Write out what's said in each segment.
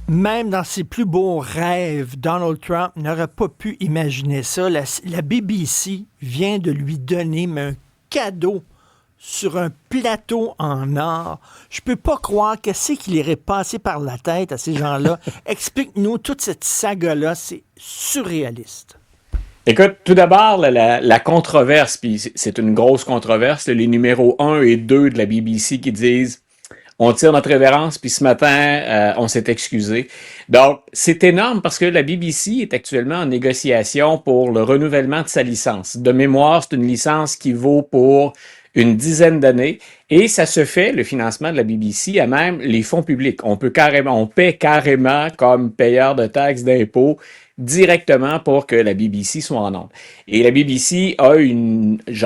Même dans ses plus beaux rêves, Donald Trump n'aurait pas pu imaginer ça. La BBC vient de lui donner mais un cadeau sur un plateau en or. Je peux pas croire qu'est-ce qu'il irait passer par la tête à ces gens-là. Explique-nous toute cette saga-là, c'est surréaliste. Écoute, tout d'abord, la controverse, puis c'est une grosse controverse, les numéros un et 2 de la BBC qui disent on tire notre révérence, puis ce matin, on s'est excusé. Donc, c'est énorme parce que la BBC est actuellement en négociation pour le renouvellement de sa licence. De mémoire, c'est une licence qui vaut pour une dizaine d'années et ça se fait, le financement de la BBC, à même les fonds publics. On paie carrément comme payeur de taxes d'impôts directement pour que la BBC soit en ondes. Et la BBC a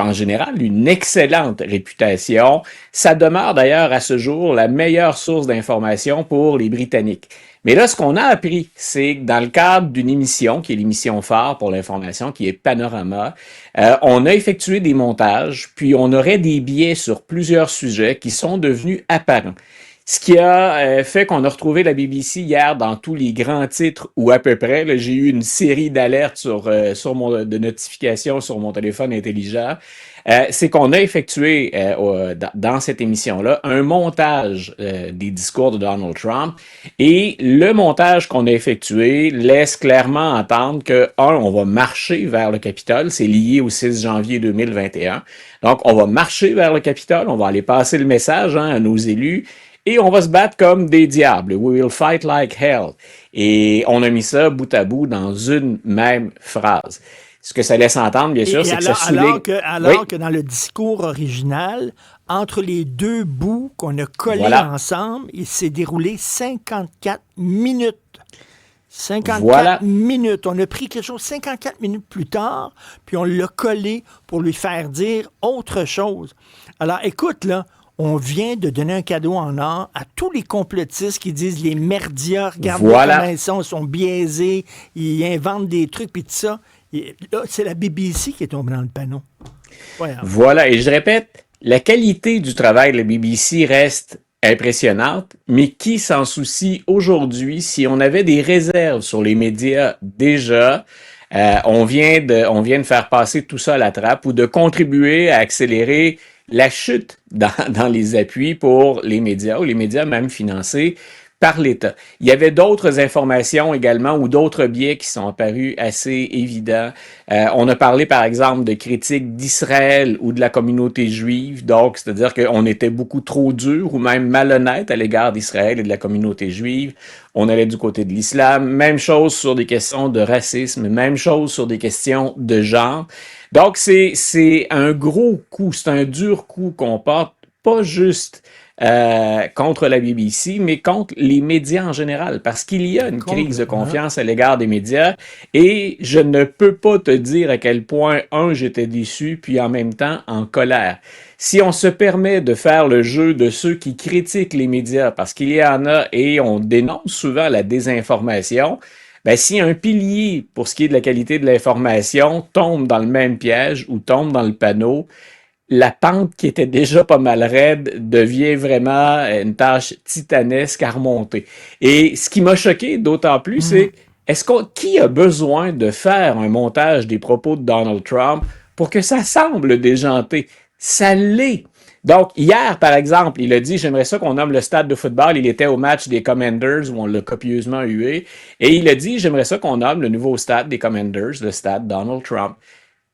en général, une excellente réputation. Ça demeure d'ailleurs à ce jour la meilleure source d'information pour les Britanniques. Mais là, ce qu'on a appris, c'est que dans le cadre d'une émission, qui est l'émission phare pour l'information, qui est Panorama, on a effectué des montages, puis on aurait des biais sur plusieurs sujets qui sont devenus apparents. Ce qui a fait qu'on a retrouvé la BBC hier dans tous les grands titres, ou à peu près. Là, j'ai eu une série d'alertes de notifications sur mon téléphone intelligent. C'est qu'on a effectué dans cette émission-là un montage des discours de Donald Trump et le montage qu'on a effectué laisse clairement entendre que, on va marcher vers le Capitole, c'est lié au 6 janvier 2021. Donc, on va marcher vers le Capitole, on va aller passer le message à nos élus et on va se battre comme des diables. We will fight like hell. Et on a mis ça bout à bout dans une même phrase. Ce que ça laisse entendre, bien sûr, c'est que ça souligne... Oui, Alors que dans le discours original, entre les deux bouts qu'on a collés voilà, ensemble, il s'est déroulé 54 minutes. 54 voilà. minutes. On a pris quelque chose 54 minutes plus tard, puis on l'a collé pour lui faire dire autre chose. Alors, écoute, là, on vient de donner un cadeau en or à tous les complotistes qui disent les merdias, regardez comment Voilà. ils sont biaisés, ils inventent des trucs, puis tout ça. Et là, c'est la BBC qui est tombée dans le panneau. Incroyable. Voilà. Et je répète, la qualité du travail de la BBC reste impressionnante, mais qui s'en soucie aujourd'hui si on avait des réserves sur les médias déjà? On vient de faire passer tout ça à la trappe ou de contribuer à accélérer la chute dans les appuis pour les médias ou les médias même financés par l'État. Il y avait d'autres informations également ou d'autres biais qui sont apparus assez évidents. On a parlé par exemple de critiques d'Israël ou de la communauté juive, donc c'est-à-dire qu'on était beaucoup trop dur ou même malhonnête à l'égard d'Israël et de la communauté juive. On allait du côté de l'islam. Même chose sur des questions de racisme, même chose sur des questions de genre. Donc c'est un gros coup, c'est un dur coup qu'on porte, pas juste contre la BBC, mais contre les médias en général, parce qu'il y a une crise de Complètement. confiance à l'égard des médias, et je ne peux pas te dire à quel point, j'étais déçu, puis en même temps en colère. Si on se permet de faire le jeu de ceux qui critiquent les médias, parce qu'il y en a, et on dénonce souvent la désinformation, ben, si un pilier, pour ce qui est de la qualité de l'information, tombe dans le même piège ou tombe dans le panneau, la pente qui était déjà pas mal raide devient vraiment une tâche titanesque à remonter. Et ce qui m'a choqué d'autant plus, Mhm. c'est qui a besoin de faire un montage des propos de Donald Trump pour que ça semble déjanté? Ça l'est. Donc, hier, par exemple, il a dit, j'aimerais ça qu'on nomme le stade de football. Il était au match des Commanders où on l'a copieusement hué. Et il a dit, j'aimerais ça qu'on nomme le nouveau stade des Commanders, le stade Donald Trump.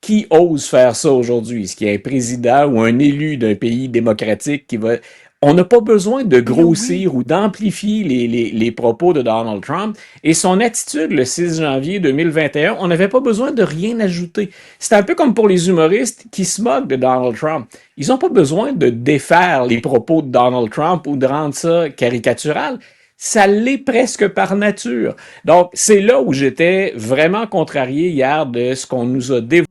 Qui ose faire ça aujourd'hui? Est-ce qu'il y a un président ou un élu d'un pays démocratique qui va... On n'a pas besoin de Ben oui. grossir ou d'amplifier les propos de Donald Trump et son attitude le 6 janvier 2021, on n'avait pas besoin de rien ajouter. C'est un peu comme pour les humoristes qui se moquent de Donald Trump. Ils n'ont pas besoin de défaire les propos de Donald Trump ou de rendre ça caricatural. Ça l'est presque par nature. Donc, c'est là où j'étais vraiment contrarié hier de ce qu'on nous a dévoilé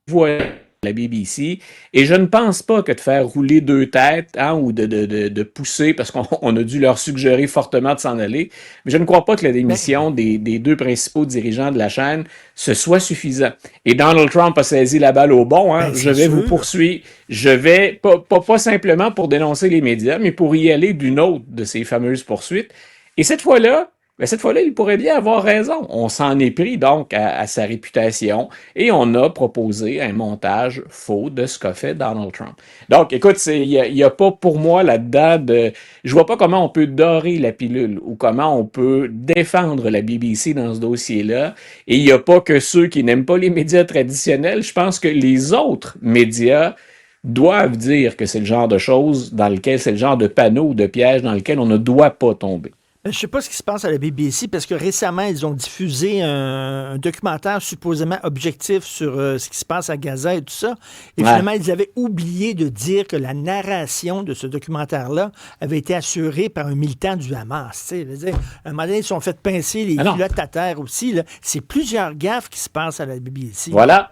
voilà la BBC. Et je ne pense pas que de faire rouler deux têtes ou de pousser, parce qu'on on a dû leur suggérer fortement de s'en aller, mais je ne crois pas que la Ben, démission des deux principaux dirigeants de la chaîne ce soit suffisant. Et Donald Trump a saisi la balle au bon. ben Je c'est vais vous sûr. poursuivre. Je vais, pas simplement pour dénoncer les médias, mais pour y aller d'une autre de ces fameuses poursuites. Et cette fois-là, mais cette fois-là, il pourrait bien avoir raison. On s'en est pris donc à sa réputation et on a proposé un montage faux de ce qu'a fait Donald Trump. Donc, écoute, y a pas pour moi là-dedans de... Je vois pas comment on peut dorer la pilule ou comment on peut défendre la BBC dans ce dossier-là. Et il n'y a pas que ceux qui n'aiment pas les médias traditionnels. Je pense que les autres médias doivent dire que c'est le genre de choses dans lequel, c'est le genre de panneau ou de piège dans lequel on ne doit pas tomber. Je ne sais pas ce qui se passe à la BBC parce que récemment, ils ont diffusé un documentaire supposément objectif sur ce qui se passe à Gaza et tout ça. Et Ouais. finalement, ils avaient oublié de dire que la narration de ce documentaire-là avait été assurée par un militant du Hamas. Tu sais, je veux dire, à un moment donné, ils se sont fait pincer les Ah non. culottes à terre aussi, là. C'est plusieurs gaffes qui se passent à la BBC. Voilà.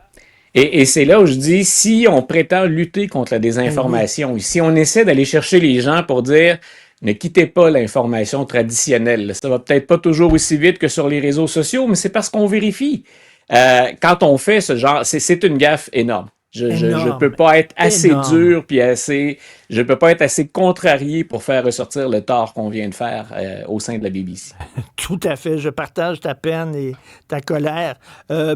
Et c'est là où je dis, si on prétend lutter contre la Ben oui. désinformation, ou si on essaie d'aller chercher les gens pour dire, ne quittez pas l'information traditionnelle, ça va peut-être pas toujours aussi vite que sur les réseaux sociaux, mais c'est parce qu'on vérifie. Quand on fait ce genre, c'est une gaffe énorme. Je peux Énorme. pas être assez Énorme. dur puis assez, je peux pas être assez contrarié pour faire ressortir le tort qu'on vient de faire au sein de la BBC. Tout à fait. Je partage ta peine et ta colère.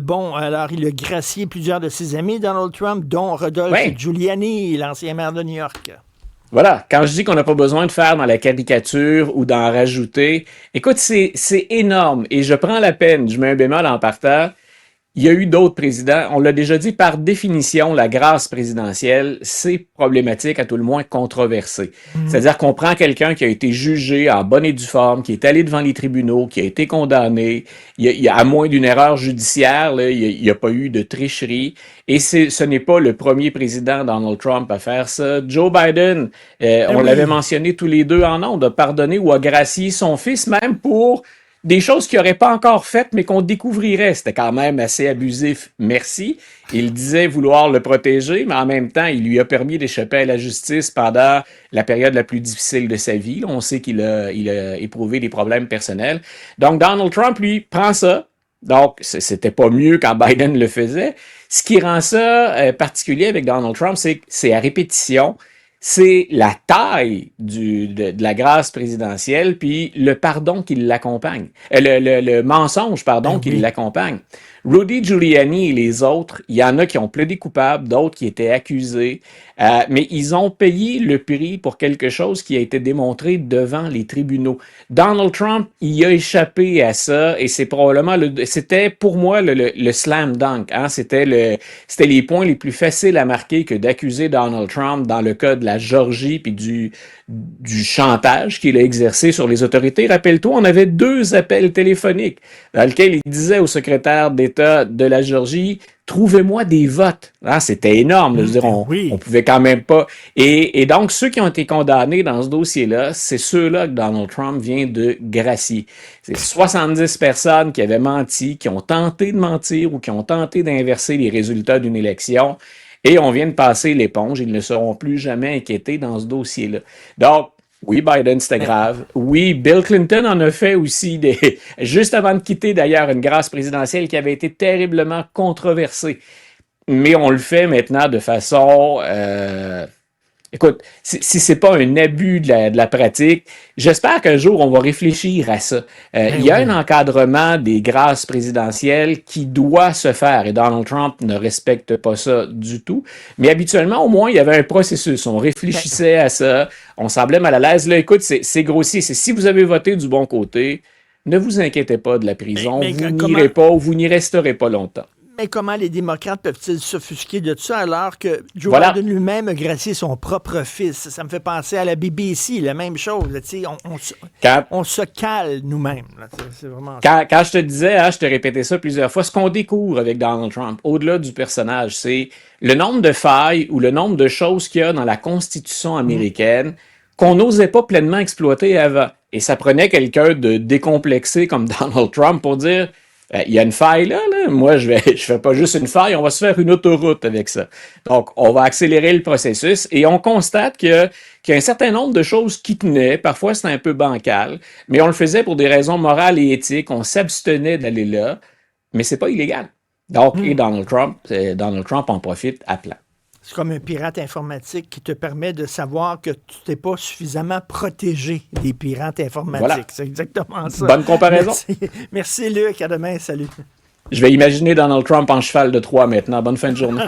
Bon, alors, il a gracié plusieurs de ses amis, Donald Trump, dont Rodolphe Ouais. Giuliani, l'ancien maire de New York. Voilà, quand je dis qu'on n'a pas besoin de faire dans la caricature ou d'en rajouter, écoute, c'est énorme et je prends la peine, je mets un bémol en partant. Il y a eu d'autres présidents. On l'a déjà dit, par définition, la grâce présidentielle, c'est problématique, à tout le moins controversé. Mhm. C'est-à-dire qu'on prend quelqu'un qui a été jugé en bonne et due forme, qui est allé devant les tribunaux, qui a été condamné. À moins d'une erreur judiciaire, là, il n'y a pas eu de tricherie. Et ce n'est pas le premier président Donald Trump à faire ça. Joe Biden, Ben on l'avait oui. mentionné tous les deux en ondes, a pardonné ou a gracié son fils, même pour des choses qu'il n'aurait pas encore faites, mais qu'on découvrirait. C'était quand même assez abusif, merci. Il disait vouloir le protéger, mais en même temps, il lui a permis d'échapper à la justice pendant la période la plus difficile de sa vie. On sait il a éprouvé des problèmes personnels. Donc, Donald Trump, lui, prend ça. Donc, c'était pas mieux quand Biden le faisait. Ce qui rend ça particulier avec Donald Trump, c'est que c'est à répétition, c'est la taille de la grâce présidentielle, puis le pardon qui l'accompagne. Le mensonge, Ben pardon, qui oui. l'accompagne. Rudy Giuliani et les autres, il y en a qui ont plaidé coupable, d'autres qui étaient accusés, mais ils ont payé le prix pour quelque chose qui a été démontré devant les tribunaux. Donald Trump, il a échappé à ça, et c'est probablement, c'était pour moi le slam dunk, hein? C'était les points les plus faciles à marquer que d'accuser Donald Trump dans le cas de la Georgie puis du chantage qu'il a exercé sur les autorités. Rappelle-toi, on avait 2 appels téléphoniques dans lesquels il disait au secrétaire d'État de la Géorgie, trouvez-moi des votes. Hein, c'était énorme. Là. Je veux dire, Ben on oui. pouvait quand même pas. Et donc, ceux qui ont été condamnés dans ce dossier-là, c'est ceux-là que Donald Trump vient de gracier. C'est 70 personnes qui avaient menti, qui ont tenté de mentir ou qui ont tenté d'inverser les résultats d'une élection. Et on vient de passer l'éponge. Ils ne seront plus jamais inquiétés dans ce dossier-là. Donc, oui, Biden, c'était Mais, grave. Oui, Bill Clinton en a fait aussi juste avant de quitter d'ailleurs une grâce présidentielle qui avait été terriblement controversée. Mais on le fait maintenant de façon écoute, si c'est pas un abus de la pratique, j'espère qu'un jour on va réfléchir à ça. ben Il y a un oui. encadrement des grâces présidentielles qui doit se faire et Donald Trump ne respecte pas ça du tout. Mais habituellement, au moins, il y avait un processus. On Ben, réfléchissait à ça, on semblait mal à l'aise. Là, écoute, c'est grossier. C'est si vous avez voté du bon côté, ne vous inquiétez pas de la mais, prison. mais Vous comment, n'irez pas ou vous n'y resterez pas longtemps. mais comment les démocrates peuvent-ils s'offusquer de ça alors que Joe Voilà. Biden lui-même a gracié son propre fils? Ça me fait penser à la BBC, la même chose. Là, tu sais, Quand, on se cale nous-mêmes. Là, c'est vraiment ça. Quand je te disais, hein, je te répétais ça plusieurs fois, ce qu'on découvre avec Donald Trump, au-delà du personnage, c'est le nombre de failles ou le nombre de choses qu'il y a dans la Constitution Mhm. américaine qu'on n'osait pas pleinement exploiter avant. Et ça prenait quelqu'un de décomplexé comme Donald Trump pour dire, il y a une faille là. Moi, je fais pas juste une faille, on va se faire une autoroute avec ça. Donc, on va accélérer le processus et on constate qu'il y a un certain nombre de choses qui tenaient. Parfois, c'était un peu bancal, mais on le faisait pour des raisons morales et éthiques. On s'abstenait d'aller là, mais c'est pas illégal. Donc, et Mhm. Donald Trump en profite à plein. C'est comme un pirate informatique qui te permet de savoir que tu t'es pas suffisamment protégé des pirates informatiques. Voilà. C'est exactement ça. Bonne comparaison. Merci Luc. À demain. Salut. Je vais imaginer Donald Trump en cheval de Troie maintenant. Bonne fin de journée.